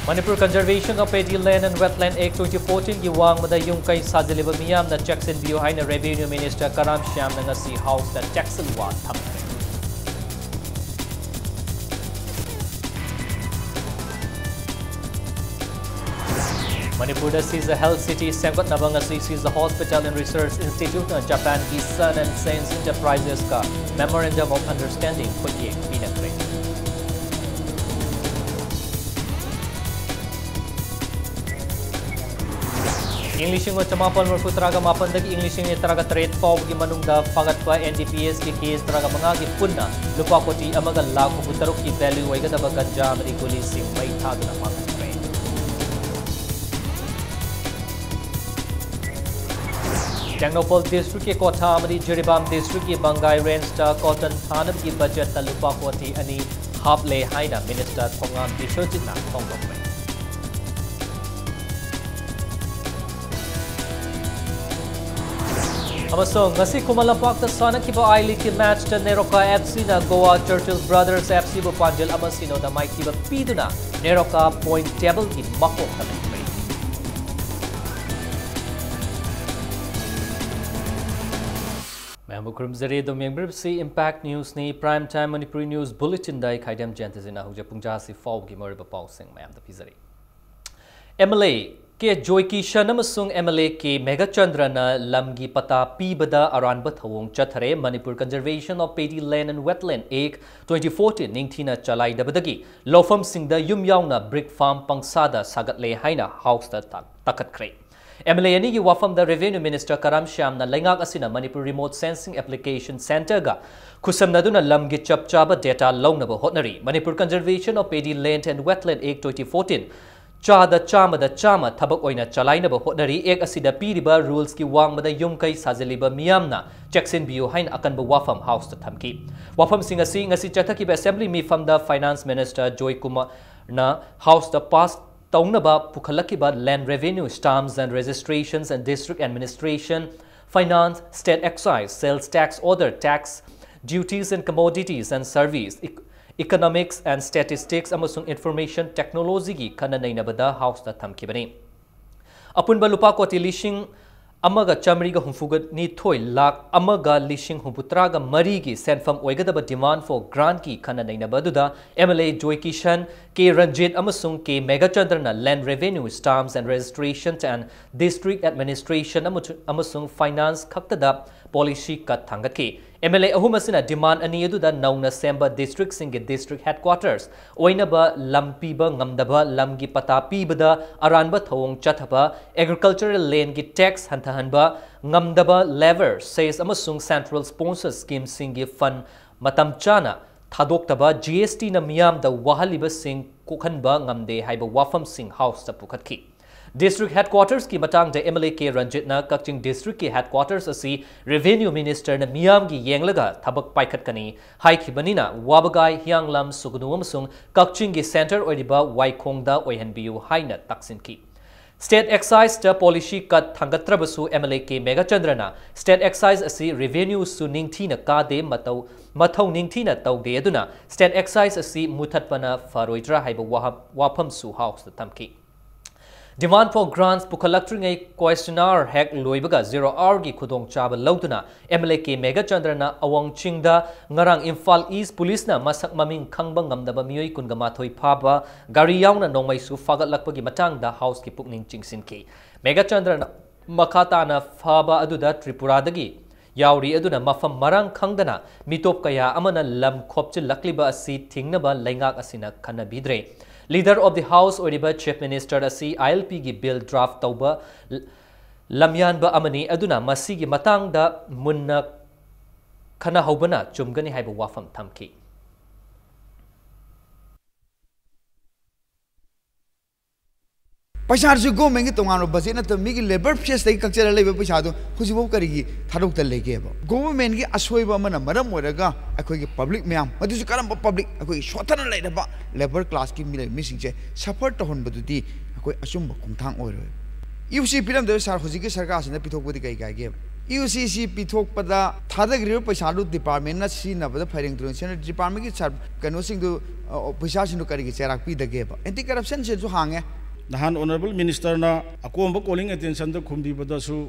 Manipur Conservation of Paddy Land and Wetland Act 2014 gi wang mada yung kai sajaliba miyam na Jackson Bio haina Revenue Minister Karam Shyam na ngasi House da Jackson wa thamre. Manipur is a health city Sangot Nabangasi is the Hospital and Research Institute na Japan ki Sun and Science Enterprises ka Memorandum of Understanding khudi pinakre. English ng Chamapal Murputaraga Mapandagi English ng Taraga Trade Pau gi manungda pagatwa NDPS ki case taraga mga gi punna lupa koti amaga lakh putarok ki value ay gada baganja mari policing may thado na mga trade. Technopol District ki Kotha mari Jiribam District ki Bangai Range ta Cotton Thanam ki budget ta lupa koti ani haple haina Minister Thongam Bishojit na Thongam. Amasong ngasi Kumalampak ta sanakiba I-League ki match ta Neroka FC na Goa Churchill Brothers FC bu panjel amasino da maikiba piduna Neroka point table ki mako kami. Memukrum zari do member si Impact News ni Prime Time Manipuri News Bulletin dai khaidam jantazina hujja pungja si faw gi moriba pausing mayam da pizari. MLA ke Joyki Shanamasung MLA ke Megachandra na lamgi pata pibada aranba thawong chathare Manipur Conservation of Paddy Land and Wetland Act 2014 ningthina chalai dabadagi lofam singda yumyaw na brick farm pangsada sagatle haina house da takat kre. MLA ani gi wafam da Revenue Minister Karam Shyam na laingak asina Manipur Remote Sensing Application Center ga kusam na duna lamgi chapchaba data lawnaba hotnari Manipur Conservation of Paddy Land and Wetland Act 2014 Chama thabak oina chalainaba hotnari ek asida piriba rules ki wangmada yumkai sajaliba miyamna Jackson Bio hain akanba wafam house ta thamki wafam singasi ngasi chathaki assembly mi famda Finance Minister Joy Kumar na house ta pass taunaba pukhalakiba land revenue stamps and registrations and district administration finance state excise sales tax order tax duties and commodities and service economics and statistics amasung information technology gi kana nainabada house ta thamkibani apunba lupa koti lishing amaga chamriga humfuga ni thoi lakh amaga lishing humputraga mari gi senfam oigadaba demand for grant ki kana nainabaduda MLA Joy Kishan K Ranjit amasung K Megachandra land revenue stamps and registrations and district administration amasung finance khaktada policy kat thangatki MLA ahumasina demand ani aduda nauna semba district singe district headquarters oinaba lampiba ngamdaba lamgi pata pibada aranba thawong chathaba agricultural land gi tax hantahanba ngamdaba lever says amasung central sponsor scheme singe fund matam chana thadokhtaba GST na miyam da wahaliba sing kokhanba ngamde haiba wafam sing house ta pukhatki District Headquarters ki matang da MLA K Ranjit na Kakching District ki Headquarters asi Revenue Minister na miyam gi yenglaga thabak paikhat kani haikibanina wabagai hianglam sugnu amasung Kakching gi center oidiba Waikhongda oihanbiu haina taksinki State Excise ta policy kat thangatrabasu MLA K Megachandra State Excise asi revenue su ningthina kade mathau ningthina taude aduna State Excise asi muthatpana faroidra haiba wafam su house ta tamki Demand for grants pukhalactring a questionnaire hack loibaga 0 hour gi khudong chaba lauduna MLA K Megachandra na awang chingda ngarang Imphal East Police na masak maming khangba ngamdaba mioi kunga mathoi phaba gari yauna nongmai su fagatlakpa gi matang da house ki pukning chingsin ki Megachandra na makata na phaba aduda Tripura dagi yauri aduna mafam marang khangdana mitop kaya amana lam khopchil lakliba asi thingnaba laingak asina khana bidre Leader of the House Oriba Chief Minister asi ILP gi bill draft tauba lamyan ba amani aduna masigi matang da munna khana haubana chumgani haiba wafam thamki पैसा जो government की तोंगानो budget न तो मिगी labour face तई culture लेबे पैसा दो हुजिबो करिगी थारोक त लेगे गवर्नमेंट की असोइबा मन मरम ओरगा अखोई की पब्लिक म्याम मदुसु करम पब्लिक अखोई सोथन लेदबा लेबर क्लास की मिसिंगजे सफर तहन बदुदी अखोई असुम खुंथांग ओरो यूसी फिल्म दो सार हुजिकी सरकार सिने पिथोकबदी कई गागे UCC पिथोकपदा थादगिरिबा पैसादु डिपार्टमेंट ना सिनबदा फाइरेंग सेंट्रल डिपार्टमेंट की कनोसिंग पैसासिंदु करिगी चेराक पीदगेबा एंटी करप्शन से जो हांगे नहान ऑनरेबल मिनिस्टर ना अकोंब कॉलिंग अटेंशन द खुमदीबदसु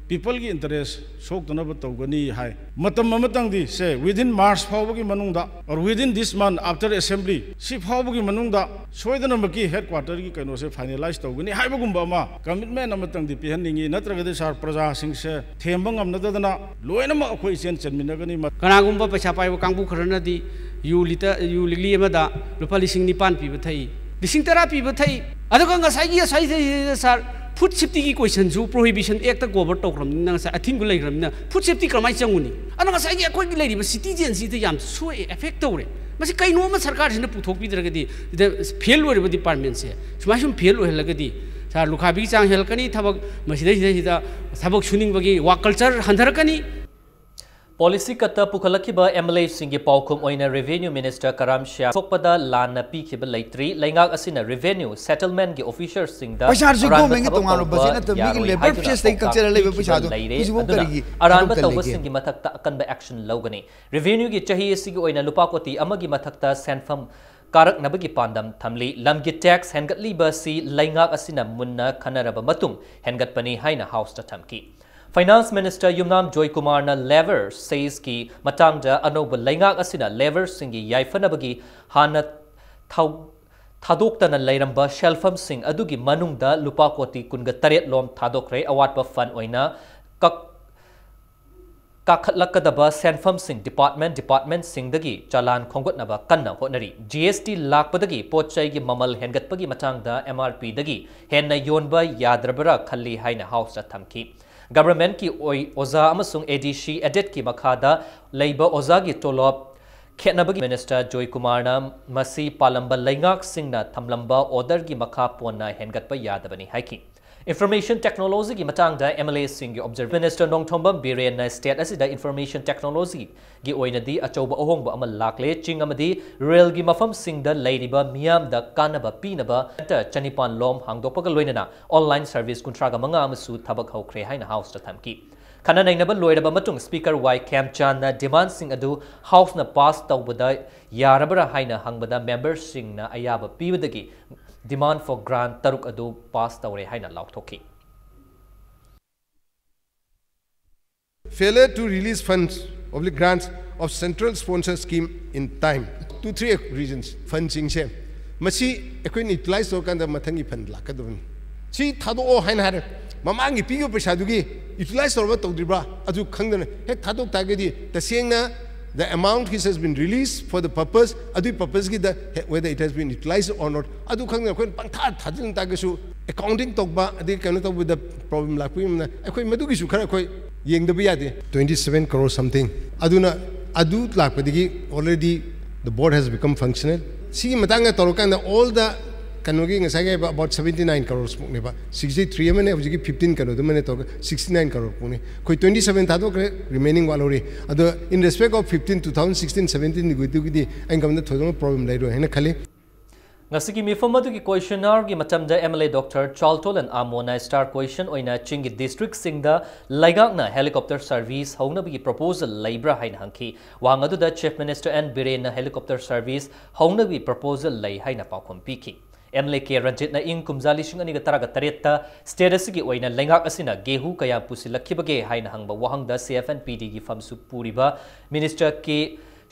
people की interest सोक तनब तौगनी है मतम ममतंग दी से within March फावगी मनुंगदा और within this month after assembly C फावगी मनुंगदा सोयदन मकी headquarter की कनो से finalize तौगनी है बगुंबा मा commitment नमतंग दी पिहनिंगी नत्रगदे सार प्रजा सिंह से थेमबंग नददना लोयनम अखोई चेन चनमिनगनी कनागुंबा पैसा पाइबो कांगबु खरनदी यू लिगली अमदा रुपा लिसिंग निपान पीबो थई लिसिंग तरा पीबो थई अदुगा ngसाई सार फूड सेफ्टी की क्वेश्चन जो प्रोहिबिशन एक्ट कवर तौरम अथिंग लेग्रमना फूड सेफ्टी क्रमाई चंगुनी अखोई सिटीजन से सोए एफेक्ट तौरे मसी कईनोम सरकार से पुथोपीद्रगदी फेल हो डिपार्टमेंट से सूमाय सूम फेल होहलगदी सार लुखाबी चांग हेलकनी थबक थबक सुनिंगबगी वा कल्चर हंधरकनी पॉलिसी कत्ता पुखलखिबा एमएलए सिंगी पाउखुम ओइना रेवेन्यू मिनिस्टर कराम श्या थोकपदा लाना पीखिबा लैत्री लैंगाक असिना रेवेन्यू सेटलमेंट की ऑफिसर सिंगदा पैसा जो गवर्नमेंट के तोंगानो बजेना त मिगी लेबर फेस तै कल्चर लेबे पैसा दो कुजबो करिगी अरानबा तौबा सिंगी मथक्ता अकनबा एक्शन लौगनी रेवेन्यू की चाही सिगी ओइना लुपा कोटी अमगी मथक्ता सेंफम कारक नबगी पांडम थमली लमगी टैक्स हेंगतलीबा सी लैंगाक असिना मुन्ना खनरबा मतुंग हेंगतपनी हाइना हाउस ता थमकी फाइनेंस मिनिस्टर युमनाम जॉय कुमार ना लेवर सेज की मतंग अनोब लैंगाक असिना लेवर सिंगी याइफनबगी हाना थादोक्तन लैरंबा शेल्फम सिंह अदुगी मनुंगदा लुपा कोटी कुनगा तरेट लोम थादोक्रे अवाटबा फन ओइना काखलकदबा सेंफम सिंह डिपार्टमेंट सिंगदगी चालान खोंगतनबा कन्ना होनरी जीएसटी लाकपदगी पोचै की ममल हेंगतपगी मतंगदा एमआरपी दगी हेन्ना योनबा याद्रबरा खल्ली हाइना हाउस थमकी गवर्नमेंट की ओजा अमसुंग एडीसी एडिट की मखादा लैबा ओजा की टोलॉप खेनबगी मिनिस्टर जॉय कुमार ना मसी पालंबा लैंगाक सिंगना थमलंबा ऑर्डर की मखा पोना हेंगतपा यादबनी हाइकी इंफॉर्मेशन टेक्नोलॉजी की मतंगदा एमएलए सिंह की observe minister Nongthombam Biren state असिदा इंफॉर्मेशन टेक्नोलॉजी की ओइनदी अचौबा अहोंबा अमल लाकले चिंग अमदी रेल की मफम सिंगदा लैरिबा मियामदा कानबा पीनबा चनिपान लोम हांगदोपगा लोइनना ऑनलाइन सर्विस कुंट्रागा मंगा अमसु थबक हौख्रे हाइना हाउस ता थमकी खना नैनबा लोइरबा मतुंग स्पीकर वाई खेमचान ना डिमांड सिंग अदु हाउस ना पास तौबदा यारबरा हाइना हंगबदा मेंबर सिंग ना अयाबा पीबदगी demand for grant taruk adu pass tawre haina lauthoki failure to release funds of the grants of central sponsor scheme in time 2-3 reasons funding se masi ekoi utilize to kan da mathangi fund la kadun si thado o haina hare mamangi pigo pesa dugi utilize to to dibra adu khangdana hek thadok tagedi tasengna the amount has been released for the purpose adu purpose ki whether it has been utilized or not adu khangna khon pangtha thadin tagasu accounting tokba adi kanu to with the problem la pimna ekoi madu gi su khara khoi yengda bi yade 27 crore something aduna adu lakpadigi already the board has become functional si matanga torokan all the kanogi ngasage about 79 crores mukne ba 63 mane hojiki 15 kano the mane to 69 crore pune koi 27 thado remaining walori ado in respect of 15 2016 17 nigu di income the thodo problem lai ro hena khali ngasiki mifam adu ki questionnaire gi matamda MLA Dr. Chaltol and Amona star question oina chingi district singda laigakna helicopter service hauna bi proposal laibra hain hanki wang adu da chief minister and birena helicopter service hauna bi proposal lai haina pakhom piki MLA के रंजित ना इंग कुमजाली शिंगनी का तरह का तरेता status की ओइना लेंगाक असिना गेहू कया पुसिलखिबगे हाइना हंगबा वहंगदा CFNPD की फमसु पूरीबा मिनिस्टर के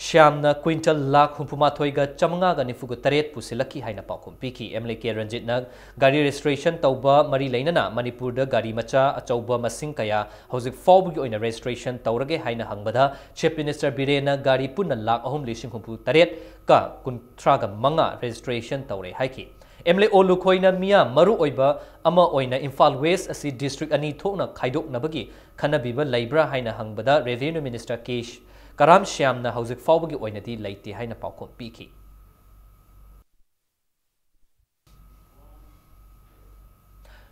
श्यामना quintal lakh हुपुमाथोइगा चमंगागा निफुगु Taret पुसिलखि हाइना पाखुम Peaky MLA के रंजित ना गाड़ी रजिस्ट्रेशन तौबा मरी लेना मणिपुर दा गाड़ी मचा अचौबा मसिंग कया हौजिक फौबगी ओइना रजिस्ट्रेशन तौरगे हाइना हंगबदा चीफ मिनिस्टर बिरेना गाड़ी पुन्ना लाख अहुम लिसिंग हुपु तरेत का कुंट्रागा मंगा registration तौरे हाइकी MLA Olukhoina Mia Maru Oiba Ama Oina Imphal West asi district ani thokna khaidok nabagi khanabiba laibra haina hangbada revenue minister Kesh Karam Shyam na hauzik fawbagi oina di laite haina paukhom piki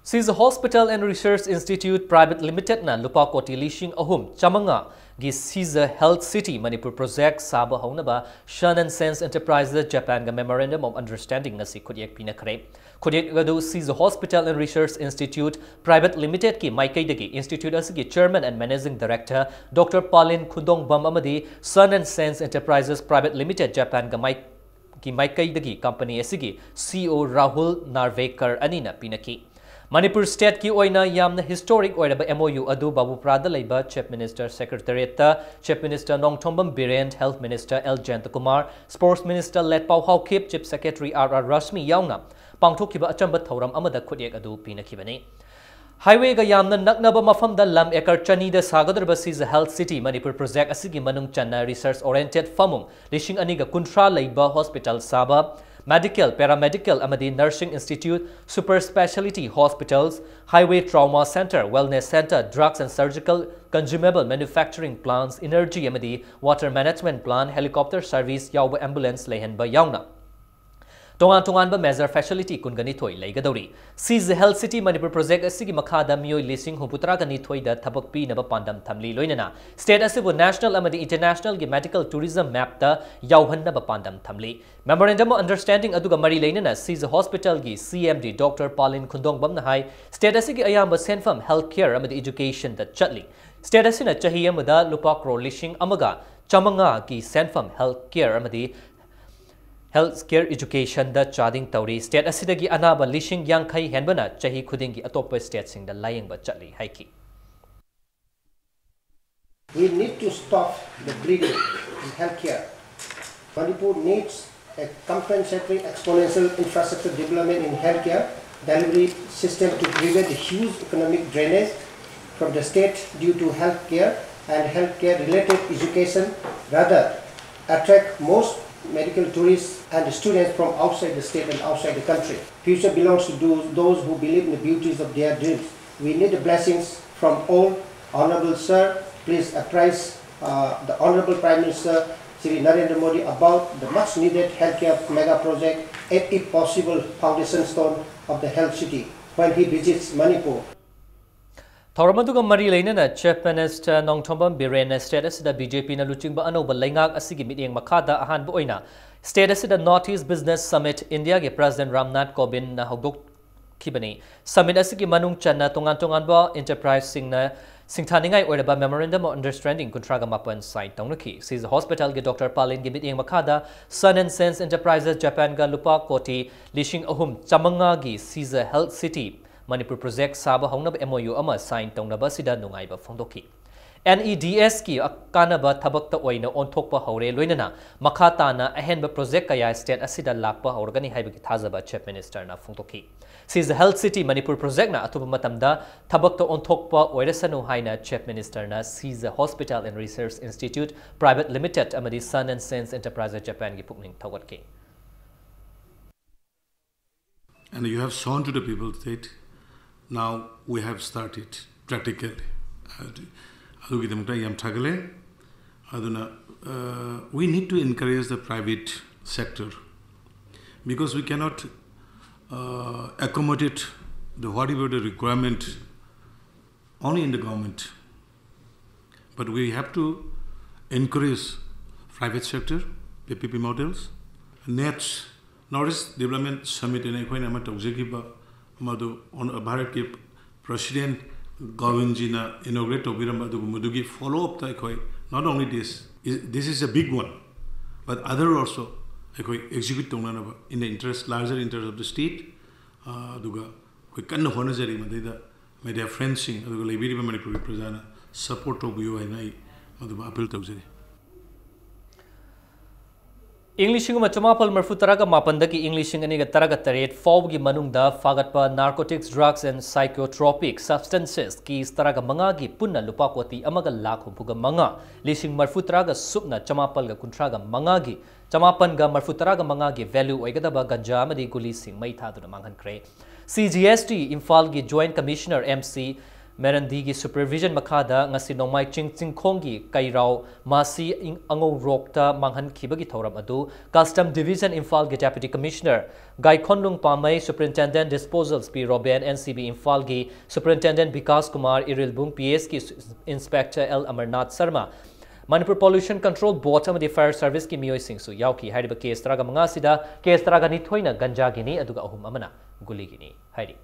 Seize Hospital and Research Institute Private Limited na lupa koti lishing ahum chamanga gi Seize Health City Manipur project saba haunaba Shun and Sense Enterprises Japan ga Memorandum of Understanding ngasi khodiek pinakre khodiek gadu Seize Hospital and Research Institute Private Limited ki maikai dagi institute asigi chairman and managing director Dr. Palin Khundong Bam amadi Sun and Sense Enterprises Private Limited Japan ga maikai dagi company asigi CEO Rahul Narvekar anina pinaki Manipur State ki oina yamna historic oiraba MOU adu Babu Prada Labor Chief Minister Secretariat Chief Minister Nongthombam Birend Health Minister L. Jantakumar Sports Minister Let Pau Haukip Chief Secretary R. Rashmi yauna pangthokiba achamba thoram amada khodiek adu pinakibani Highway ga yamna naknaba mafamda lam ekar chani da sagadrba Seize Health City Manipur project asigi manung channa research oriented famung lishing aniga kuntra leiba hospital saba Medical, Paramedical, Amadi Nursing Institute, Super Specialty Hospitals, Highway Trauma Center, Wellness Center, Drugs and Surgical Consumable Manufacturing Plants, Energy Amadi, Water Management Plant, Helicopter Service, Yauba Ambulance, Lehenba Yauna. Tongan ba major facility kun gani thoi leigadori Seize Health City Manipur project asigi makhada mioi lising huputra gani thoi da thabak pi na ba pandam thamli loinana state asibu national amadi international gi medical tourism map ta yauhan na ba pandam thamli memorandum of understanding aduga mari leinana Seize Hospital gi CMD Dr. Palin Khundong Bam na hai state asigi ayamba senfam healthcare amadi education da chatli state asina chahi amada lupa crore lising amaga chamanga gi senfam healthcare amadi Healthcare education da chading tauri state asidagi anaba lishing yankai henbana chahi khudingi atopa state sing da lying ba chatli haiki We need to stop the bleeding in healthcare. Manipur needs a compensatory exponential infrastructure development in healthcare delivery system to prevent the huge economic drainage from the state due to healthcare and healthcare related education, rather attract most medical tourists and students from outside the state and outside the country. Future belongs to those who believe in the beauties of their dreams. We need the blessings from all. Honorable Sir, please apprise the Honorable Prime Minister Shri Narendra Modi about the much needed healthcare mega project and if possible foundation stone of the health city when he visits Manipur. Thoramaduga Mari Lainana, Chief Minister Nongthombam Birena, status the BJP na Luchingba Anoba Langak Asigi meeting Makada Ahan Boina, status the Northeast Business Summit, India, President Ramnath Kovind na Hogok Kibani, Summit Asigi Manung Chana Tonganba Enterprise Singtaningai or about Memorandum of Understanding Kuntraga Mapan site Tonguki, Seize Hospital ge Dr. Palin Gibiting Makada, Sun and Sense Enterprises Japan ga Lupa Koti, Lishing Ahum Chamangagi, Seize Health City. Manipur project saba haunab MOU ama sign taunaba sida nungaiba phongdoki NEDS ki akanaba thabakta oina onthokpa haure loinana makhata na ahenba project kaya state asida lakpa haurgani haibagi thazaba chief minister na phongdoki Seize Health City Manipur project na atuba matamda thabakta onthokpa oiresanu haina chief minister na Seize Hospital and Research Institute Private Limited amadi Sun and Sense Enterprises Japan gi pukning thawatki and you have shown to the people that now we have started practically. We need to encourage the private sector because we cannot accommodate whatever the requirement only in the government. But we have to encourage private sector, PPP models. Next, Northeast Development Summit in Ekhoina Madu on a Bharat President Govindjina inaugurate Mudugi follow up the not only this is a big one, but other also execute in the interest, larger interest of the state. Duga we can honestly media fencing, Manipuri Prajana support of you and I appeal to English Chamapal Marfutaraga Mapandaki English Taraga Taret, Fawgi Manungda, Fagatpa, narcotics, drugs, and psychotropic substances, Keys Taraga Mangagi, Puna Lupakwati, Amaga Laku Puga Manga, Lishing Marfutaraga Supna, Chamapalga Kuntraga Mangagi, Chamapanga Marfutaraga Mangagi, Value, Egadaba Gajamadi Gulising, Maitadu Mangan Cray, CGST, Infalgi Joint Commissioner MC Merandi gi supervision makada ngasi nomai chingkhongi kairao masi ango rokta manghan khibagi thoram adu custom division Imphal gi deputy commissioner Gai Khonlung Pamai superintendent disposals P Roben NCB Imphal gi superintendent Vikas Kumar Irilbung PS ki inspector L Amarnath Sharma Manipur Pollution Control Board amadi Fire Service ki miyoi singsu yauki hariba case traga manga sida case traga ni thoina ganja gini aduga ahum amana guli gini hairi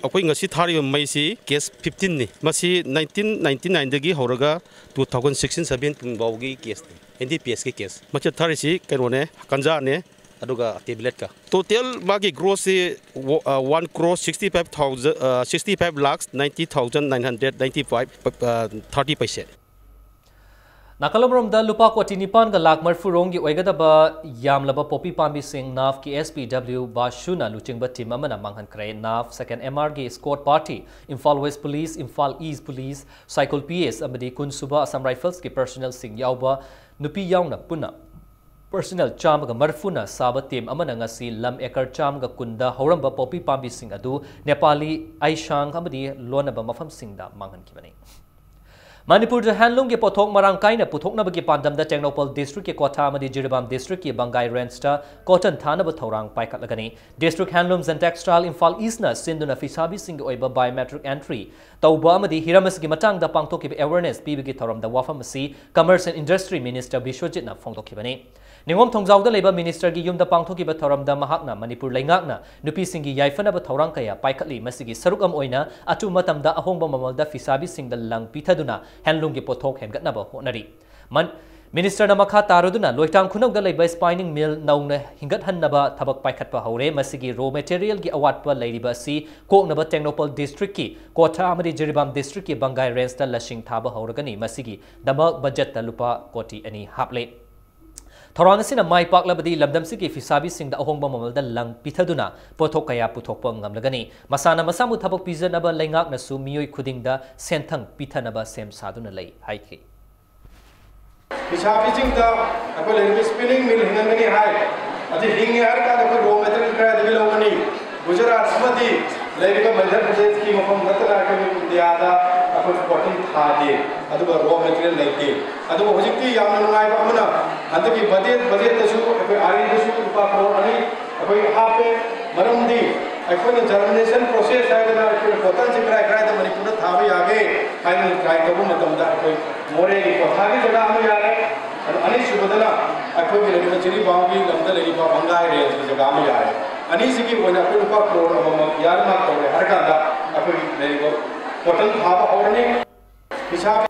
अकोई ngasi thari mai si case 15 ni masi 1999 dagi horaga 2016 17 bawgi case NDPS ki case macha thari si kanone kanja ne aduga tablet ka total magi gross 1 crore 65 lakhs 90,995 30%. Nakalomrom da lupa koti nipan ga lak marfurong gi oigadaba yamlaba popi pambi sing nav ki SPW Bashuna luchingba team amana manghan kre nav second MR gi escort party Imphal West Police Imphal East Police Cycle PS amadi kun suba Assam Rifles ki personnel sing yauba nupi yauna puna personnel cham ga marfuna saba team amana ngasi lam ekar cham ga kunda horamba popi pambi sing adu Nepali Aishang amadi lonaba mafam sing da manghan kibani Manipur the handloom ke pothok marang kaina puthokna bagi pandam da Technopal district ke Kotha amadi Jiribam district ke Bangai Ransta cotton thana ba thorang paikat lagani district handlooms and textile Imphal East na sinduna fisabi sing oiba biometric entry tauba amadi hiramas gi matang da pangtok ke awareness pibigi thoram da wafam si commerce and industry minister Bishwajit na phongtok kibani Ningom thongjaw da leba minister gi yum da pangtok ki ba thoram da mahakna Manipur laingak na nupi singi yaifana ba thorang kaya paikatli masigi sarukam oina atu matam da ahongba mamal da fisabi sing da lang pithaduna handloom ki pothok hemgatna ba honari minister na makha taruduna loitang khunok da leba spinning mill nauna hingat hannaba thabak paikhat pa haure masigi raw material gi awat pa leiriba si koknaba Technopal district ki Kotha amadi Jiribam district ki Bangai range da lashing thaba hauragani masigi damak budget da lupa koti ani haple Thorang asina mai pak labadi lamdam sigi fisabi sing da ahongba mamal da lang pithaduna pothok kaya puthokpa ngamlagani masana masamu thabak pijanaba laingak na su miyoi khuding da senthang pithanaba sem saduna lei haiki fisabi sing da akol le spinning mill hingani hai adi hingi har ka da raw material kra da bilawani Gujarat amadi leiriba Madhya Pradesh ki mafam natana ka diada akol cotton thade aduga raw material leite aduga hojikti yamna ngai ba amana अंतकी budget तसु अखोई आरी तसु रुपा करोड़ अनि अखोई हापे मरमदी अखोई germination process है ना अखोई कॉटन से कराय तो मणिपुर थाबे आगे फाइनल ट्राई कबु मतमदा अखोई मोरे की कोथागी जगह में यारे अनि सुबदला अखोई के लेकिन चिरी बांगी लमदा लेरी बा बंगाई रेंज की जगह में यारे अनि सिकी ओना अखोई रुपा करोड़ अब यार मा तोरे हर कांदा अखोई लेरी को कॉटन थाबा औरनी हिसाब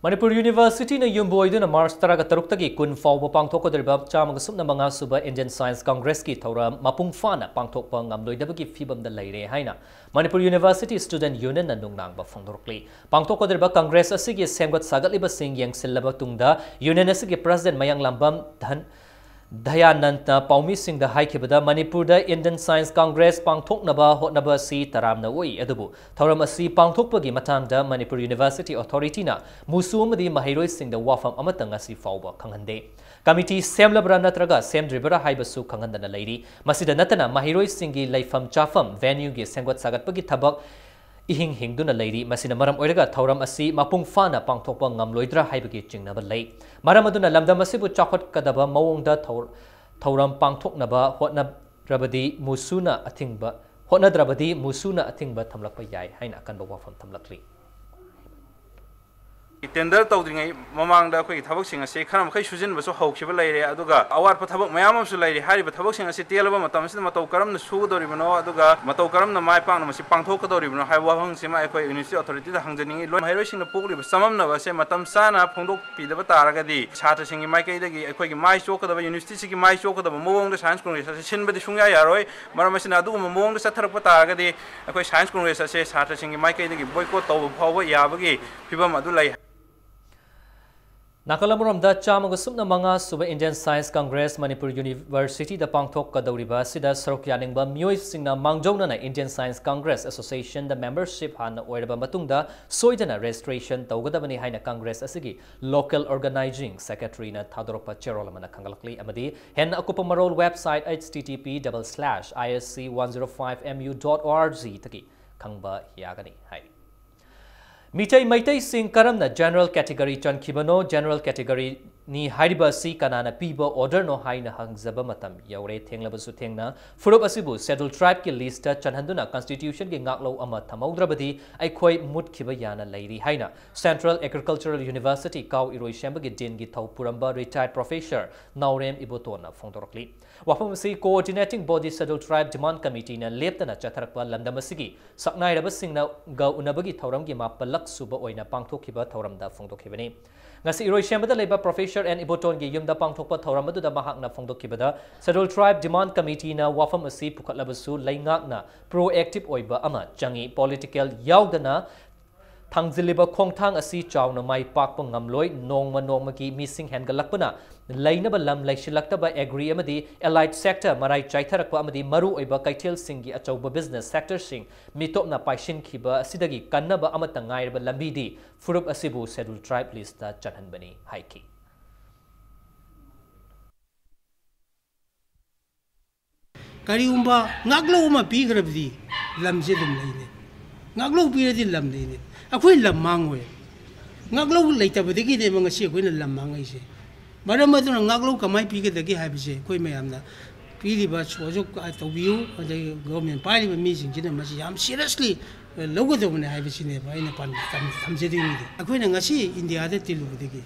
Manipur University na yumboiduna March taraga taruktagi kun fawba pangthokodriba chamaga sumna manga suba Indian Science Congress ki thora mapungfana pangthokpa ngamloidabagi fibam da leire haina Manipur University Student Union na nungnang ba phongdorkli pangthokodriba Congress asigi semgat sagatliba sing yang sillaba tungda Union asigi President Mayang Lambam Dayananta Paumi Singh da Haikibada Manipur da Indian Science Congress pangthoknaba hotnaba si taramna oi adubu thoram asi pangthokpagi matang da Manipur University Authority na musumadi mahiroi sing da wafam amatang asi fawba khanghande committee semlabra natraga semdribara haibasu khanghandana leiri masida natana mahiroi singi leifam chafam venue gi sengwat sagatpagi thabak ihing hingduna leiri masina maram oiraga thoram asi mapung fana pangthokpa ngamloidra haibagi chingnaba lei maram aduna lamdam asibu chakot kadaba mawongda thoram pangthoknaba hotnadrabadi musuna athingba thamlakpa yai haina kanba wafam thamlakli tender तौद्रिङै ममांगदा अखोई थबकसिङ असे खरम खै सुजिनबसु हौखिबा लैरे अदुगा अवारप थबक मयाम अमसु लैरे हारिबा थबकसिङ असे तेलबा मतमसिदा मतौ करमना सुगदोरिबनो अदुगा मतौ करमना माइ पांगना मसि पांथोकदोरिबनो high वाहंसिमा अखोई university authority दा हंजनिङि लोइ माइरोसिङना पोगलिबा सममनबा से मतम साना फोंदोक पिदबा तारगदि छात्रसिङि माइकैदगि अखोइगि माइ चोकदबा यूनिवर्सिटी सिगि माइ चोकदबा मवंगदा साइंस कांग्रेस असे सिनबदि सुंया यारोय मरमसिना अदुगुम मवंगदा सथरकपा तारगदि अखोइ साइंस कांग्रेस असे छात्रसिङि माइकैदगि बोयकॉट तौबा फावबा याबगि फिबम अदु लै Nakalamuramda Chamaga Sumna Manga Suba Indian Science Congress Manipuri University the Pangthok Kadoriba Sida Sarokyaningba Myoy Singna Mangjona Indian Science Congress Association the membership Han Oiraba Matungda Soidana registration Taugadabani Haina Congress Asigi local organizing secretary na Thadoropa Cherolamana Kangalakli Amadi Hen Akupamarol website http://isc105mu.org Taki Kangba Yagani Hai Mitai Maitai Singh Karamna General Category Chan Kibano General Category Ni Hariba Si Kanana Piba Order no Haina Hangzaba Matam Yaure Tenglabasu Tengna Furup Asibu Settled Tribe Ki Lista Chanhanduna Constitution Ki Ngaklo Ama Tamaudrabadi Aikoi Mut Kibayana Lady Haina Central Agricultural University Kau Iroi Shembagi Din Gi Tau Puramba Retired Professor Naurem Ibotona Fondorokli Wafam Si Coordinating Body Settled Tribe Demand Committee na Leptana Chatharakpa Landamasigi Saknai Rabasingna Gau Unabagi Tauram Gi Mapalak Suba Oina Pangthokiba Tauramda Fondokibani Ngasi Iroi Shembada Leba Professor and Iboton Gi Yumda Pangthokpa Tauramadu da Mahakna Fondokibada Settled Tribe Demand Committee na Wafam Asi Pukatlabasu Laingakna Proactive Oiba Ama Jangi Political Yaudana Tangziliba Kongtang Asi Chawna Mai Pakpa Ngamloi Nongma Nongmaki Missing Hangalakpana Lainaba Lam Laishilaktaba Agri Amadi Allied Sector Marai Chaitarakpa Amadi Maru Oiba Kaitil Singi Achauba Business Sector Sing Mitopna Paishin Kiba Sidagi Kannaba Amatangaiba Lambidi Furup Asibu Settled Tribe Lista Chanhanbani Haiki Kariumba Ngaglo Ma Pigrabdi Lamzidum Lane Ngaglo Piradi Lam Lane Akwai Lam Mangwe Ngaglo later with the Gide Mangasi Queen Lam Mangase Maramaduna Ngaglo Kamai Piga the Gihabise Koi Mayamna Pili Bach was at the view of the government parliament meeting Jinamasi seriously logo the one I have seen in a pan I'm sitting with it. Akwai Nangasi in the other Tilu with the Gi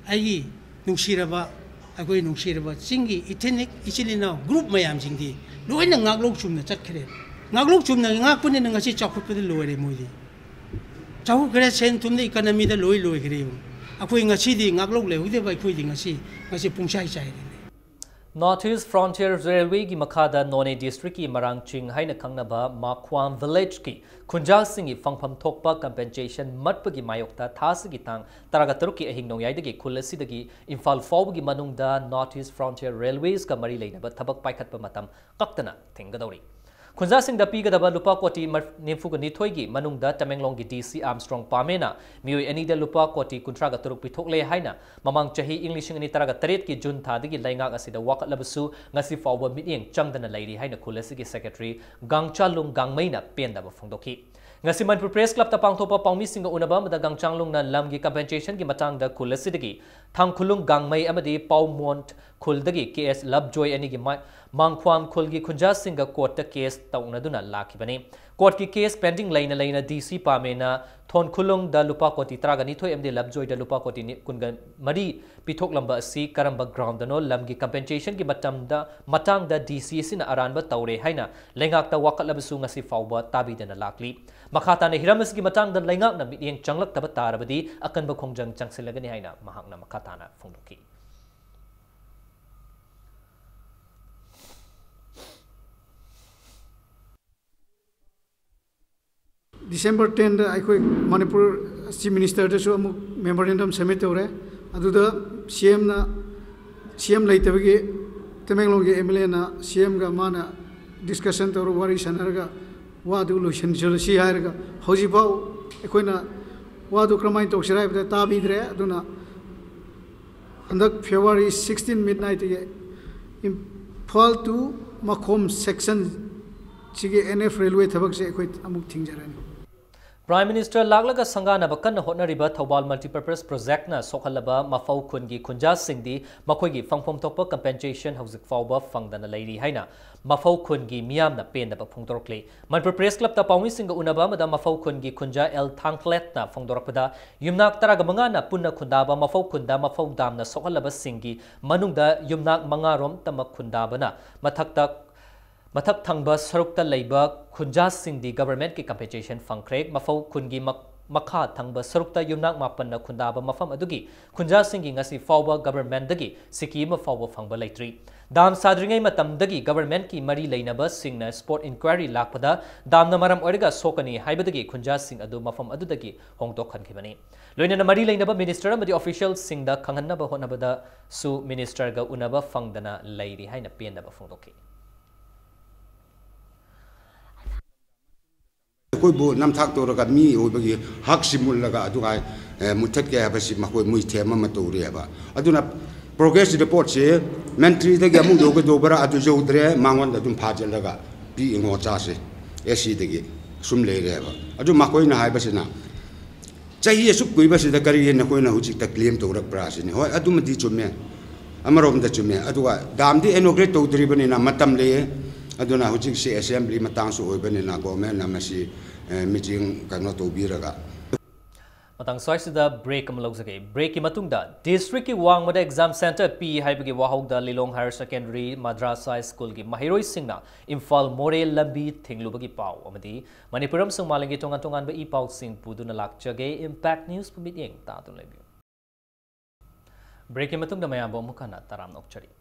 Agi Nushiraba Akwai Nushiraba Singi Itinic Ichilina group Mayam Singi Luina Ngaglo Chum the Chakre Ngaglo Chum Nangapun and Nangasi chocolate with the lower Mudi Chahu Gret sent to the economy the Loy Loy Grave. Akwai Ngasi Ngaglo Levi by quitting a sea, Masi Pungshai side. Northeast Frontier Railway ki Makada None District ki Marangching Haina Kangnaba Makwam Village ki Kunjal Singi Fangpam Thokpa compensation Matpagi Mayokta Thasigi Tang Taragataruki Ahing Noyadagi Kulasidagi Infal Fawgi Manungda Northeast Frontier Railways ka Mari Lainaba Tabak Paikat Pamatam Kaktana Tingadori Kunja Singh da Pigadaba Lupa Koti Nimfuga Nithoigi Manungda Tamenglongi DC Armstrong Pamena Miui Anida Lupa Koti Kuntraga Turuk Pitokle Haina Mamang Chahi English ni Taraga Taret ki Junta Digi Lainga Asida Wakat Labasu Ngasi Fawa Miting Changdana Lady Haina Kulasigi Secretary Gangchalung Gangmaina Penda Fongdoki Ngasi Manipur Press Club ta Pangthopa Pangmi Singa Unaba Mada Gangchanglung na Lamgi compensation ki Matangda Kulasidagi Thangkulung Gangmai Amadi Pau Mont Kuldagi KS Labjoy Anigi Mangkwam Kulgi Kunja Singa Court ta case Taunaduna Lakibani Court ki case pending Laina DC Pamena Thon Kulung da Lupa Koti Tragani Thoi MD Labjoy da Lupa Koti Kungan Mari Pitok Lamba Asi Karamba Ground no Lamgi compensation ki Matangda DC Sina Aranba Taure Haina Lengak ta Wakat Labasu Ngasi Fawba Tabi dana Lakli Makata na Hiramas ki Matangda Lengak na Mitiyang Changlak Tabatarabadi Akan ba Kongjang Changsilagani Haina Mahak na Makata na Fungdoki December 10 I Manipur Chief Minister to memorandum submit ore aduda CM laitawagi Tamenglongi MLA na CM ga mana discussion to wari sanarga wadu lution si hairga hojibau ekoina wadu kramai to shirai bata tabidre aduna andak February 16 midnight in Paul to Makom section chige NF railway thabak se ekoi amuk thingjarani Prime Minister Laglaga Sangana Bakan Honoriba Thobal Multipurpose Project na Sokalaba Mafau Kungi Kunja Singdi Makoigi Fangpom Topa compensation Hauzik Fauba Fangdana Lady Haina Mafau Kungi Miam na Pen the Pungtorkle Manipur Press Club ta Pawi Singa Unaba Mada Mafau Kungi Kunja El Tangklet na Fongdorakpada Yumnak Taragamanga na Punna Kundaba Mafau Kunda Mafau Dam na Sokalaba Singi Manungda Yumnak Mangarom Tamak Kundaba na Mathak Thangba Sarukta Labor Kunja Singh the government ki compensation Fangkrek Mafau Kungi Makha Thangba Sarukta Yumnak Mapan na Kundaba Mafam Adugi Kunja Singh ngasi Fawba government dagi Sikkim Fawba Fangba Laitri Dam sadringai matamdagi government ki mari leinaba singna sport inquiry lakpada damna maram oiriga sokani haibadagi khunja sing adu mafam adudagi hongtok khankhibani loinana mari leinaba minister amadi official singda khanghanaba honabada su minister ga unaba fangdana leiri haina pendaba phongdoki koi bo nam thak to raga mi obagi hak simul laga adugai mutat ke habasi makoi mui thema matori aba aduna progress report se mentri de gamu dogo dobara adu jodre mangon adum phajal laga pi ngo cha se esi de gi sum le re aba adu makoi na hai basina chahi su koi basi da kari na koi na huchi ta claim to rak pra se ni hoi adum di chume amarom da chume aduga dam di inaugurate to dri bani na matam le aduna huchi se assembly matang su oi bani na government na masi meeting kano to biraga matang soisida break amlogzage break ki matungda district ki wangmada exam center p haibagi wahogda lilong higher secondary madrasa school ki mahiroi singna imphal more lambi thinglubagi pau amadi manipuram sungmalingi tongan tongan ba i pau sing puduna lakchage impact news pumit yeng ta tun lebi break ki matungda mayam bo mukana taram nokchari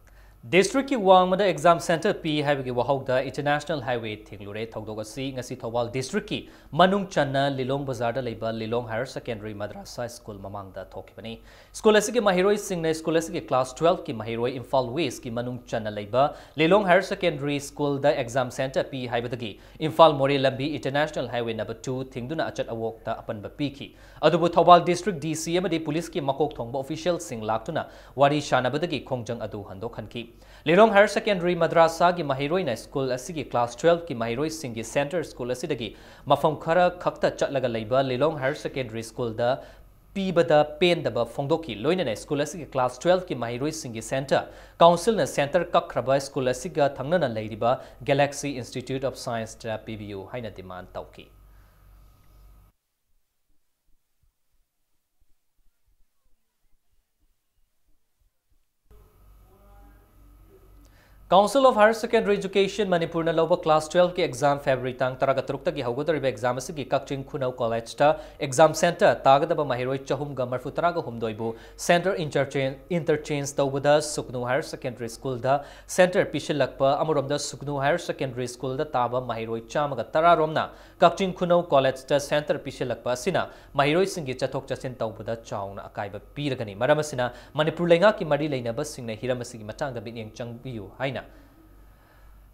District ki wangmada exam center P haibagi wahogda international highway thinglure thogdog asi ngasi Thawal district ki manung channa Lilong bazar da leiba Lilong higher secondary madrasa school mamangda thokibani school asigi mahiroi singna school asigi class 12 ki mahiroi Imphal West ki manung channa leiba Lilong higher secondary school da exam center P haibadagi Imphal More Lambi international highway number 2 thingduna achat awok ta apan ba pi ki adubu Thawal district DC amadi police ki makok thongba official sing laktuna wari shanabadagi khongjang adu handok khanki Lilong higher secondary madrasa ki mahiroi na school asigi class 12 ki mahiroi singi center school asidagi mafam khara khakta chatlaga leiba Lilong higher secondary school da pibada pen daba phongdoki loina na school asigi class 12 ki mahiroi singi center council na center kakraba school asiga thangnana leiriba Galaxy Institute of Science da PBU haina demand tauki Council of Higher Secondary Education Manipur na loba class 12 ki exam February tang taraga turukta ki haugodariba exam asigi Kakching Khunau College ta exam center tagadaba mahiroi chahum ga marfu taraga humdoibu center interchange tawbada Suknu Higher Secondary School da center pishilakpa amuromda Suknu Higher Secondary School da taba mahiroi chamaga tararomna Kakching Khunau College ta center pishilakpa asina mahiroi singi chathok chasin tawbada chauna akaiba piragani maramasina Manipur lenga ki mari leinaba singna hiramasigi matanga binyang changbiu haina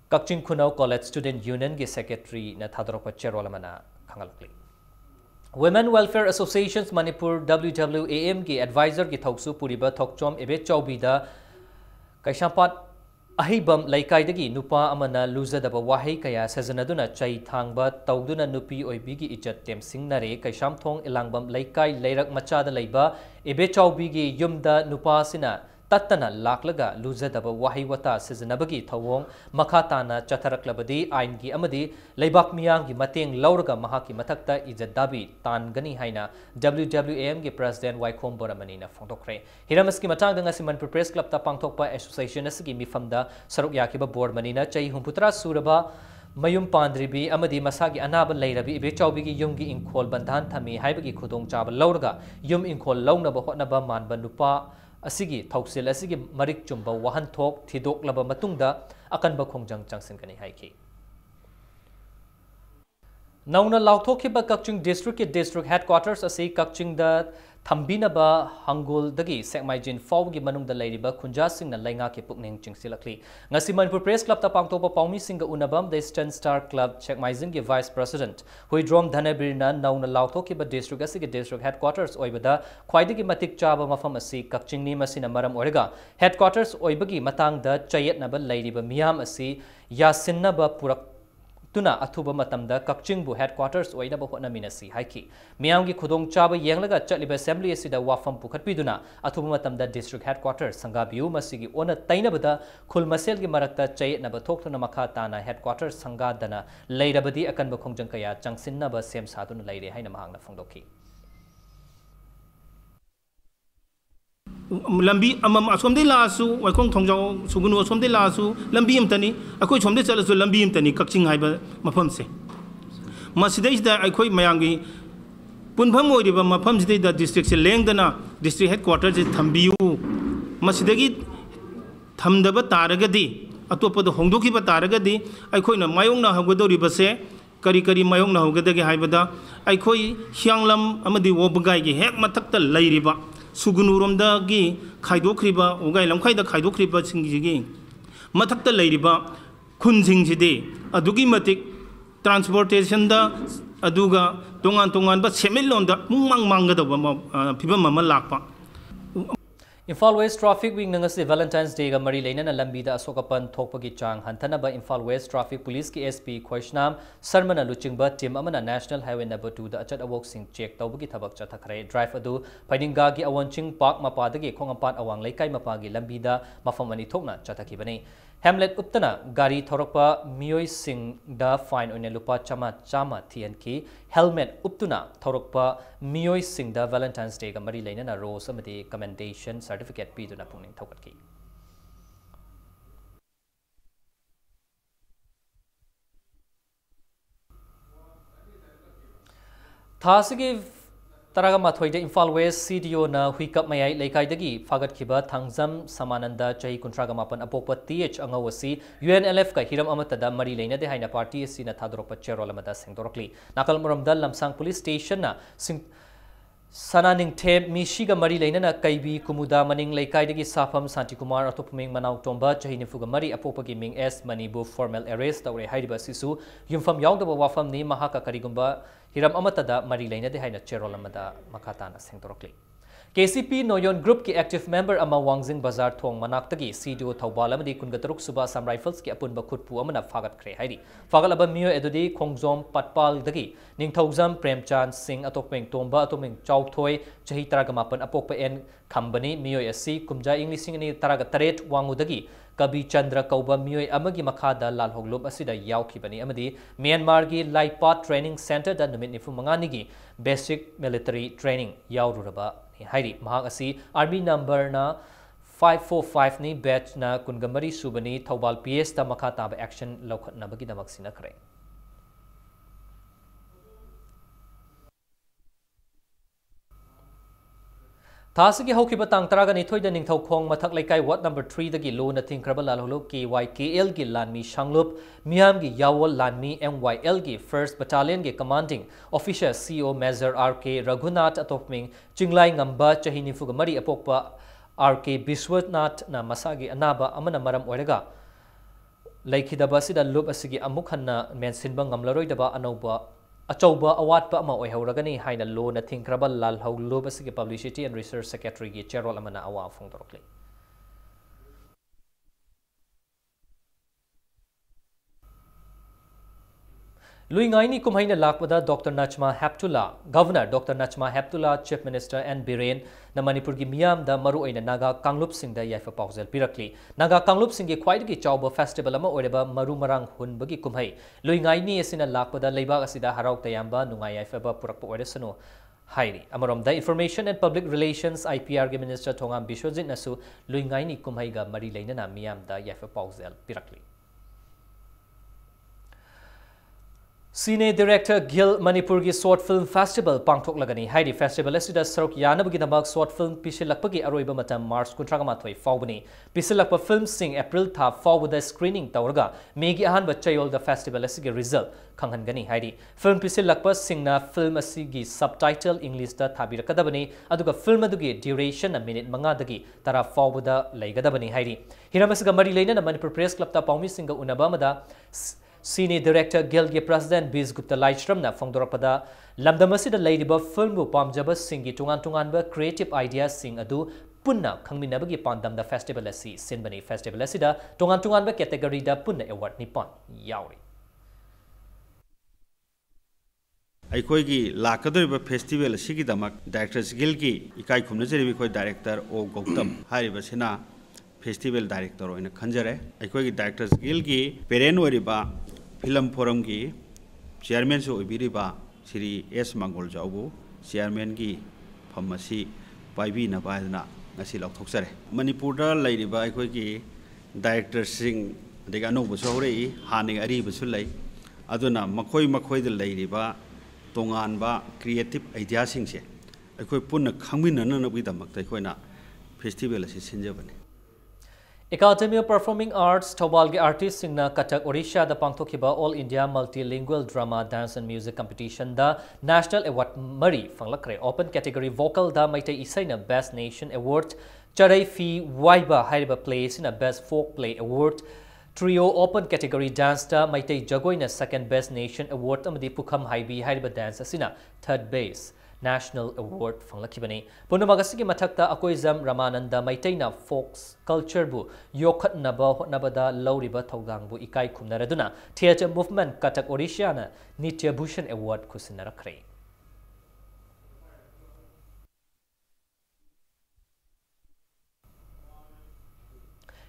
Kakching Khunau College Student Union ki secretary na thadropa cherolamana khangalakli Women Welfare Associations Manipur WWAM ki advisor ki thoksu puriba thokchom ebe chaubi da kaishampat ahibam laikai nupa amana luzadaba wahai kaya sajanaduna chai thangba tawduna nupi oibi gi ijat tem singnare kaisham thong ilangbam laikai leirak machada leiba ebe chaubi gi yumda nupa sina Tatana laklaga luzadaba wahi wata sijanabagi thawong makhatana chatharaklabadi ain gi amadi leibak miyang gi mateng lauraga mahaki mathakta ijadabi tangani haina WWAM gi president Waikhom Boramani na phongdokre hiramas ki matang ngasi Manipur Press Club ta pangthokpa association asigi mifamda saruk yakiba Boramani na chai humputra suraba mayum pandribi amadi masagi anaba leirabi ibe chawbigi yumgi inkhol bandhan thami haibagi khudong chaba lauraga yum inkhol launaba hotnaba manba nupa asigi thoksil asigi marik chumba wahan thok thidok laba matungda akanba khongjang changsingkani haiki nauna lauthokhiba Kakching district ki district headquarters asi Kakching da thambinaba hangul dagi sekmaijin fawgi manungda leiriba khunja singna lainga ki pukning chingsilakli ngasi Manipur Press Club ta pangtopa paumi singa unabam the Eastern Star Club sekmaijin ki vice president huidrom dhanabirna nauna lauthokhiba district asi ki district headquarters oibada khwaidagi matik chaba mafam asi Kakching ni masina maram orega headquarters oibagi matangda chayetnaba leiriba miyam asi yasinnaba purak tuna athuba matamda Kakching bu headquarters oina ba hotna minasi haiki miyamgi khudong chaba yenglaga chaliba assembly asida wafam pukhatpiduna athuba matamda district headquarters sangabiu masigi ona tainabada khulmasel gi marakta chayetnaba thokthuna makha tana headquarters sangadana leirabadi akanba khongjang kaya changsinnaba sem saduna leire haina mahangna phongdokhi lambi amam asomde lasu waikong thongjang sugunu asomde lasu lambi amtani akoi somde chalasu lambi amtani Kakching haiba mafam se masidai da akoi mayangi punpham oiriba mafam sidai da district se lengdana district headquarters thambiu masidagi thokchaliba thongcham asigi mayam ki thongcham asigi lambi amtani akoi somde chalasu lambi amtani Kakching haiba mafam se masidai da akoi mayangi punpham oiriba mafam sidai da district se lengdana district headquarters thambiu थमदब तारगदी अतोपद होंदोखिब तारगदी अखोइना मायोंगना हगदोरिबसे करी करी मायोंगना हगदगे हाइबदा अखोइ हियांगलम अमदि वोबगाइगे हेक मथक्ता लैरिबा सुगुनुरोमदगी खाइदोख्रिबा ओगाइ लमखाइदा खाइदोख्रिबा सिंगिगी मथक्ता लैरिबा खुनसिंगसिदि अदुगी मतिक transportation दा अदुगा तोंगान तोंगान बा सेमिलोंदा मुंगमांग मांगदबा फिबम अमा Lakpa Imphal West Traffic Wing nangasi Valentine's Day ga mari leina na lambi da asokapan thokpagi chang hantana ba Imphal West Traffic Police ki SP Khoishnam Sarmana luchingba team amana National Highway number 2 da achat awok sing check tawbagi thabak chathakre drive adu Paininga gi Awanching Park mapadagi khongampan awang leikai mapagi lambi da mafam ani thokna chathakibani Hamlet Uptana gari thorokpa miyoi sing da fine oine lupa chama thianki helmet uptuna thorokpa miyoi sing da Valentine's Day ga mari leina na rose amadi commendation certificate piduna pungning thokatki Thasigi Taraga Mathoida Imphal West CDO na huikap mayai leikaidagi fagat khiba thangjam samananda chahi kuntraga mapan apokpa TH angawasi UNLF ka hiram amatada mari leina de haina party sina thadropa cherol amada sengdorokli nakal muramdal lamsang police station na Sananing Tem Mishiga Mari Lena Kaibi Kumuda Maning Lekaidagi Safam Santi Kumar Atopuming Manau Tomba Chahinifuga Mari Apopa Gaming S Manibu formal arrest Taure Haidiba Sisu Yumfam Yongda Wafam Ni Mahaka Karigumba Hiram Amatada Mari Lena de Haina Cherolamada Makatana Sengtorokli KCP Noyon Group ki active member ama Wangjing Bazar Thong Manaktagi CDO Thaubalam di Kungataruk Suba Sam Rifles ki apun bakutpu amana fagat kre hairi fagal aba miyo edudi Khongjom Patpal dagi ning Thaujam Premchand Singh atopeng Tomba atopeng Chauthoi chahi taragamapan apokpa en company miyo asi kumja English ni taraga taret wangudagi Kabi Chandra Kauba miyo amagi makhada lalhoglub asida yaukibani amadi Myanmar gi Laipa Training Center da numit nifu mangani gi basic military training yaururaba Hairi Mahagasi Army number na 545 ni batch na kungamari subani Thobal PS ta makata ba action lokhat na bagi damak sinakre Thasigi hoki batang taraga ni thoida ning thau khong mathak laikai wat number 3 dagi lo na thing krabal lalholo KYKL gi lanmi shanglup miam gi yawol lanmi MYL gi 1st battalion gi commanding officer CO Major RK Raghunath atopming chinglai ngamba chahini fugamari apokpa RK Biswanath na masagi anaba amana maram oiraga laikhidaba sida lup asigi amuk hanna mensinba ngamlaroidaba anoba Achauba awatpa ama oihoragani haina lo na thinkraba lalhau lo basigi publicity and research secretary gi cherol amana awa phongdorokli Luingaini kumhaina lakpada Dr. Nachma Haptullah, Governor Dr. Nachma Haptullah, Chief Minister and Biren, na Manipur gi miyam da maru aina Naga Kanglup Singh da yaifa pausel pirakli. Naga Kanglup Singh gi khwaidagi chawba festival ama oreba maru marang hun bagi kumhai. Luingaini asina lakpada leibag asida harauk tayamba nungai yaifa ba purakpa oresano. Hairi. Amarom da Information and Public Relations IPR gi Minister Thongam Bishwajit nasu Luingaini kumhai ga mari leina na miyam da yaifa pausel pirakli. Cine Director Gil Manipur gi Short Film Festival pangthok lagani haidi festival asida sarok yanabagi damak short film pisilakpagi aroiba matam March 13 faubani pisilakpa film sing April tha fawda screening tawraga megi ahan bachayol the festival asigi result khanghangani haidi film pisilakpa singna film asigi subtitle English da thabirakadabani aduga film adugi duration a minute manga dagi tara fawda laigadabani haidi hiramasiga mari leina na Manipur Press Club ta paumi singa unaba mada Senior Director Gilgi President Biz Gupta Laitramna Fongdorapada Lamdamasida Ladyba Film Pamjaba Singi Tungan ba creative ideas sing adu punna khangminabagi pandam da festival asi Sinbani Festival asida tungan ba category da punna award nipan yauri अखोगी लाकदोरिबा festival सिगिदमक directors गिल्गी इकाई खुमनजरिबि खो director ओ गौतम हारिबसिना festival director ओइन खंजरे अखोगी डायरेक्टर्स गिल्गी पेरेन ओरिबा फिल्म फोरम की चेयरमैन से ओबिरिबा श्री एस मंगोल जाबू चेयरमैन की फमसी पाइबी नबादना ngasi लौथोक्सरे मणिपुर लैरिबा अखोगी डायरेक्टर सिंग देगा नोबसु हौरई हानि अरिबसु लै अदुना मखोई मखोइद लैरिबा तोंगानबा क्रिएटिव आइडिया सिंगसे अखोई पुन्न खंगमिनननबगिदमक अखोइना फेस्टिवल असि सिनजबने Academy of Performing Arts Thawbalgi artist singna Kathak Odisha da pangthokiba All India Multilingual Drama Dance and Music Competition da National Award Mari fanglakre open category vocal da Maitai Isaina Best Nation Award Charai Fi Waiba Hariba Place in a Best Folk Play Award Trio Open Category Dance da Maitai Jagoina Second Best Nation Award amadi Pukham Haibi Hariba Dance asina Third Base National Award fanglakibani punamagasigi mathakta akoizam Ramananda Maitaina Folks Culture bu yokhatnaba hotnabada lauriba thaudang bu ikai khumnaraduna Theatre Movement Kathak Odisha na Nitya Bhushan Award kusinnarakre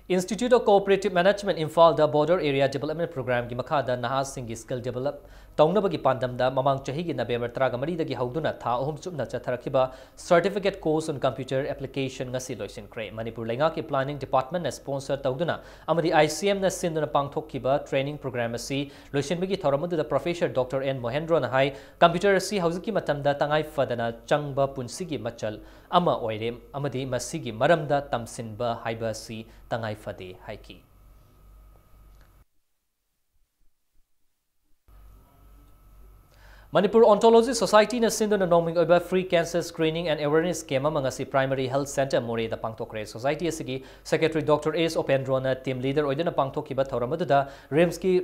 Institute of Cooperative Management Imphal da Border Area Development Program gi makhada nahas singi skill develop taunabagi pandamda mamang chahi gi November 13 dagi hauduna tha ahum chupna chatharakiba certificate course on computer application ngasi loisin kre Manipur lenga ki planning department na sponsor tauduna amadi ICM na sinduna pangthokkiba training program asi loisin bagi thoramadu da Professor Dr. N Mohendro na hai computer asi hauziki matamda tangai fadana changba punsigi machal ama oirem amadi masigi maramda tamsinba haiba si tangai fade haiki Manipur Ontology Society na sinduna noming oiba free cancer screening and awareness scheme mangasi primary health center more da pangtokre society asigi secretary Dr. S Opendro na team leader oidana pangthokiba thoramadda Rimski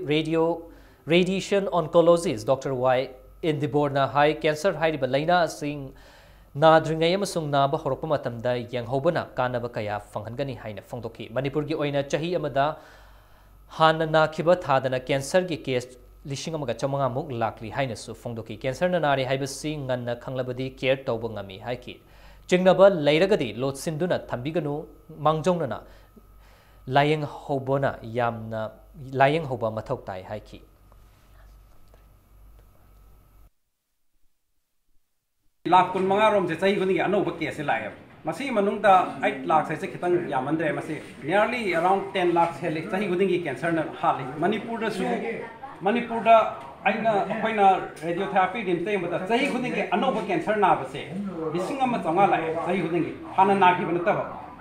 radiation oncologist Dr. Y Indiborna high cancer haiba laina sing Nadringay amasung naba horokpa matamda yang hobana kanaba kaya fanghangani haina fongdoki Manipur gi oina chahi amada hana nakhiba thadana cancer gi case lishing amaga chamanga muk lakli haina su fongdoki cancer na nari haibasi nganna khanglabadi care tawba ngami haiki chingnaba leiragadi lotsinduna thambiganu mangjongna layeng hobona yamna layeng hoba mathok tai haiki lakh कुन मंगा रोम से सही गुनी अनोब case लाए मसी मनुंगदा 8 लाख से खितंग यामंद्रे मसी nearly around 10 lakh से सही गुनी की कैंसर न हाली मणिपुर दसु मणिपुर दा आइना अखोइना रेडियोथेरापी दिन ते बता सही गुनी की अनोब कैंसर ना बसे लिसिंग अम चंगा लाए सही गुनी की हाना नाकी बनतब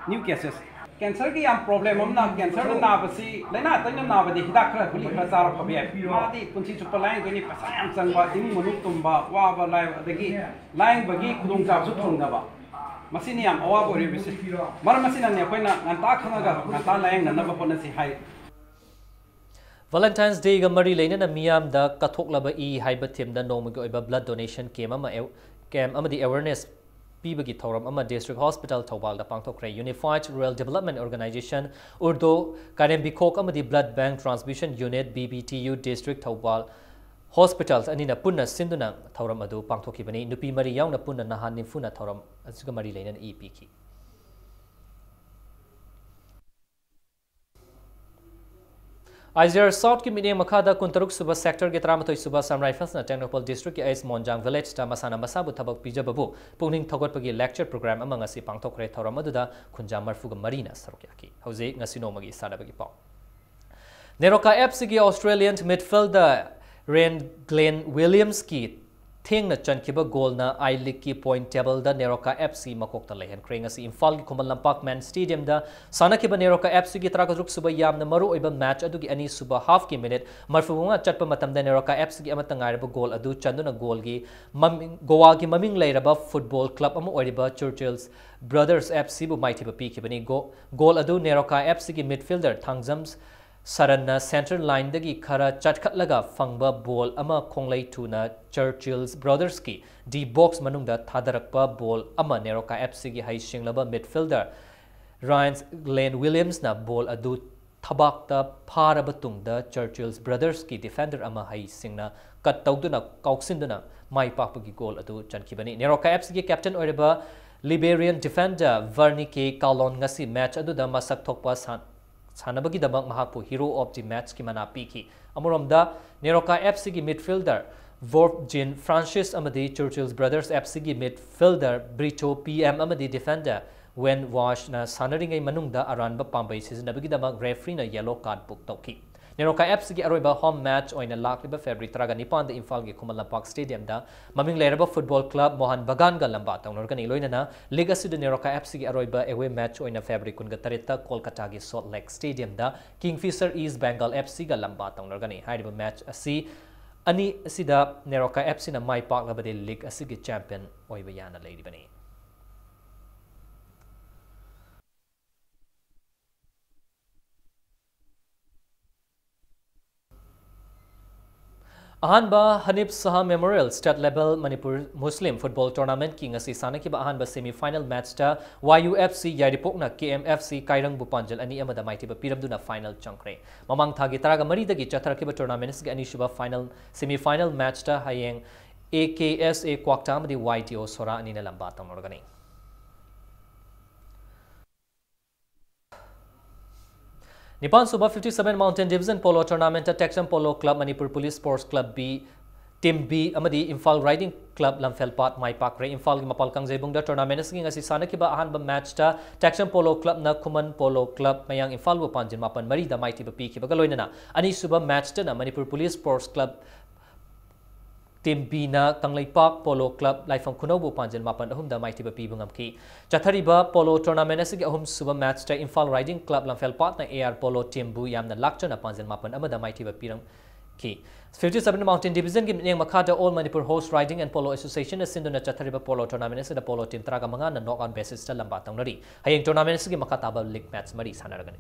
न्यू केसेस कैंसर की याम प्रॉब्लम हमना कैंसर ना बसी लेना तैना ना बदे हिदा खरा गुली खरा सारा फबे मादी पुंसी चुप लाइन गनी पसा याम संगबा इम मनु तुंबा वाबा लाइ अदगी लाइन बगी खुदुंग चाब सु थोंगबा मसिनी याम अवा बोरे बिसे मर मसिना ने Koyna nganta khanaga nganta laing nanaba honasi hai Valentine's Day ga mari leina na miyam da kathoklaba I haiba thim da nomagi oiba blood donation came amadi awareness Pibagi Thoram Ama District Hospital Thawbal da Pangthokre Unified Rural Development Organization Urdo Karembikok Amadi Blood Bank Transfusion Unit BBTU District Thawbal Hospitals Anina Punna Sinduna Thoram Adu Pangthokibani Nupi Mari Yauna Punna Nahan Nimfuna Thoram Azuga Mari Lane EPK Aizer South ki mini makada kuntaruk suba sector ke tramatoi suba Sam Rifles na Technopol District ki Ais Monjang Village ta masana masabu thabak pijababu pungning thogot pagi lecture program amang asi pangthokre thoramadda khunja marfuga marina sarukyaki hauze ngasino magi sadabagi pau Neroka FC ki Australian midfielder Ren Glenn Williams ki Thing na chankiba goal na I League ki point table da Neroka FC makokta lehan krenga si Imphal ki Kumal Lampak Man Stadium da sanakiba Neroka FC ki trakazruk suba yamna maru oiba match adu ki ani suba half ki minute marfuga chatpa matam da Neroka FC ki amata ngairaba goal adu chanduna goal gi Goa ki maming leiraba football club amu oriba Churchill's Brothers FC bu maiti ba pi ki bani goal adu Neroka FC ki midfielder Thangjams Saranna central line dagi khara chatkhatlaga fangba ball ama khonglai tuna Churchill's Brothers ki D box manungda thadarakpa ball ama Neroka FC gi haisinglaba midfielder Ryan Glenn Williams na ball adu thabakta pharaba tungda Churchill's Brothers ki defender ama haisingna kat tawduna kauksinduna mai pakpagi goal adu chankibani Neroka FC gi captain oriba Liberian defender Vernike Kalon ngasi match adu da masak thokpa Sanabagi damak mahakpo hero of the match ki mana piki amoromda Neroka FC ki midfielder Vorp Jin Francis amadi Churchill's Brothers FC ki midfielder Brito PM amadi defender when wash na sanaringai manungda aranba pambai season nabagi damak referee na yellow card book toki Neroka FC gi aroiba home match oina lakliba February traga nipan da Imphal gi Khumal Lampak Stadium da maming leraba football club Mohan Bagan ga lamba tawnorgani loinana Liga Sud Neroka FC gi aroiba away match oina February kun ga tarita Kolkata gi Salt Lake Stadium da Kingfisher East Bengal FC ga lamba tawnorgani haiba match asi ani sida Neroka FC na mai pak labade league asi gi champion oiba yana leiribani Ahanba Hanif Saha Memorial State Level Manipur Muslim Football Tournament ki ngasi sanakiba ahanba semi-final match ta YUFC Yairipokna KMFC Kairang Bupanjal ani amada maitiba piramduna final changkre mamang thagi taraga maridagi chatharakiba tournaments gi ani shuba final semi-final match ta hayeng AKSA Kwaktamadi YTO Sora ani na lamba tangorgani Nipan Suba 57 Mountain Division Polo Tournament at Texan Polo Club Manipur Police Sports Club B Team B Amadi Imphal Riding Club Lamfelpat Mai Pakre Imphal Mapal Kangjebung da tournament sing asi sanakiba ahanba match ta Texan Polo Club na Kuman Polo Club mayang Imphal Bupanjin mapan mari da mai tiba pi ki bagaloina ani suba match ta na Manipur Police Sports Club Team B na Tanglai Park Polo Club Laifang Kunobu Panjil Mapan ahum da mai tiba pi bungamki Chathariba Polo Tournament asigi ahum suba match ta Imphal Riding Club Lamfelpat na AR Polo Team Bu yamna lakchana Panjil Mapan amada mai tiba pirang ki 57 Mountain Division gi ning makada All Manipur Horse Riding and Polo Association asinduna Chathariba Polo Tournament asida Polo Team traga manga na knock on basis ta lamba tangnari hayeng tournament asigi makataba league match mari sanaragani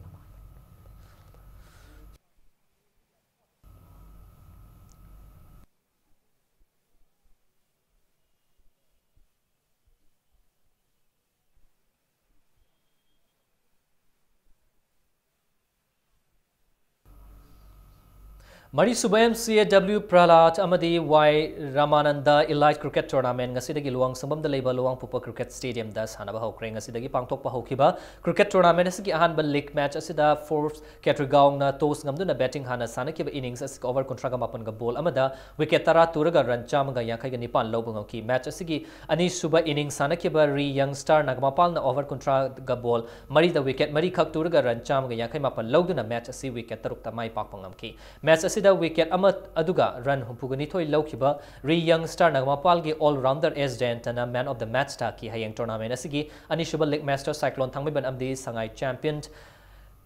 Mari Suba MCAW Pralat Amadi Y Ramananda Elite Cricket Tournament ngasidagi luang sambam da leiba luang pupa cricket stadium da sanaba hokre ngasidagi pangtokpa hokiba cricket tournament asigi ahanba league match asida fourth Catrigaung na toss ngamduna batting hana sanakiba innings asig over kontraga mapan ga ball amada wicket tara turaga run chamaga yakai ga nipan lobungam ki match asigi ani suba innings sanakiba Ri Young Star nagmapal na over kontraga ball mari da wicket mari khak turaga run chamaga yakai mapan logduna match asi wicket taruk ta mai pakpangam ki match asida wicket amat aduga run humpugani thoi laukiba Ri Young Star nagmapal gi all rounder S Dentana man of the match ta ki hayeng tournament asigi ani suba league master cyclone thangmiban amdi sangai champion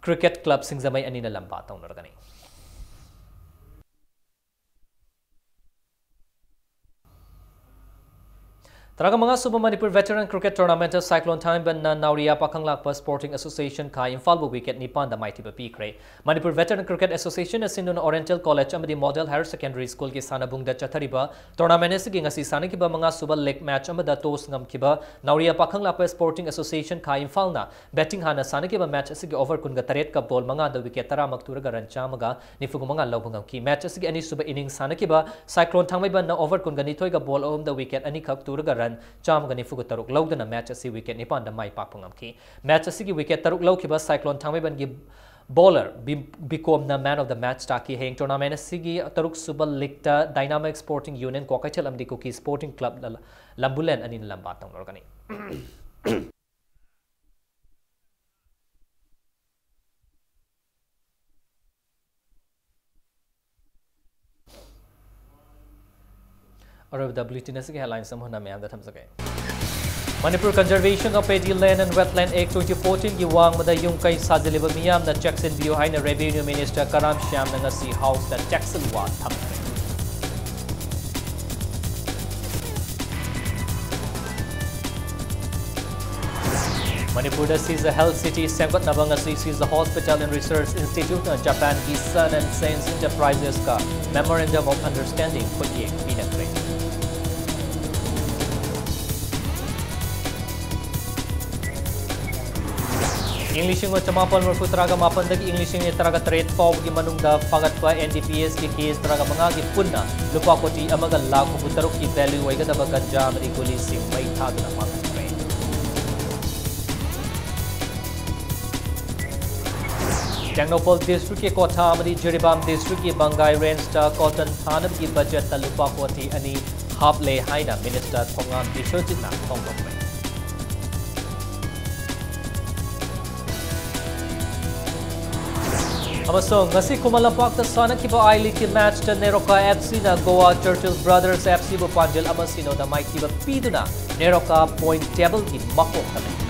cricket club singzamai anina lamba tawnargani Taraga mga Suba Manipur Veteran Cricket Tournament Cyclone Time ban na Nauria Pakanglakpa Sporting Association ka Imphal bu wicket nipan da maitiba pikre Manipur Veteran Cricket Association asinduna Oriental College amadi Model Higher Secondary School ki sanabung da chathariba tournament asigi ngasi sanakiba mga Suba league match amada toss ngamkiba Nauria Pakanglakpa Sporting Association ka Imphal na batting hana sanakiba match asigi over kun ga taret ka ball mga da wicket tara makturaga rancha maga nifugu mga lobungam ki match asigi ani Suba innings sanakiba Cyclone Thangmai ban na over kun ga nitoi ga ball om da wicket ani khak turaga Cham gani fugu taruk logdana match asi wicket nipan da mai pakpangam ki match asi gi wicket taruk lawkiba Cyclone Thangmai ban gi bowler become the man of the match taki heng tournament asi gi taruk suba likta Dynamic Sporting Union Kokaichal amdi Kuki Sporting Club Lambulen anin lambatang organi Or the bulletin is headlines some hona mayam that hams again. Manipur Conservation of Paddy Land and Wetland Act 2014 gi wang mada yung kay sajaliba miyam na Jackson View haina Revenue Minister Karam Shyam na ngasi house na Jackson wa thamre. Manipur sees the health city Sengkot Nabangasi sees the hospital and research institute na Japan ki Sun and Science Enterprises ka memorandum of understanding for ye pinakre. English ng Chamapal Murphu Taraga Mapandagi English ng Taraga Trade Pau gi manungda pagatpa NDPS ki case Taraga mga gi punna lupa ko ti amagal la ko butarok ki value ay gada baganja mari kulising may thado na mga trade. Technopol District ki Kotha mari Jiribam District ki Bangay Range ta Cotton Thanab ki budget ta lupa ko ti ani haple haina Minister Kongan Bishojit na Tongkong. Amasong ngasi Khumala Park ta sanakiba I-League ki match ta Neroka FC na Goa Turtle Brothers FC bu panjel amasino da mai kiba piduna Neroka point table ki makok kami.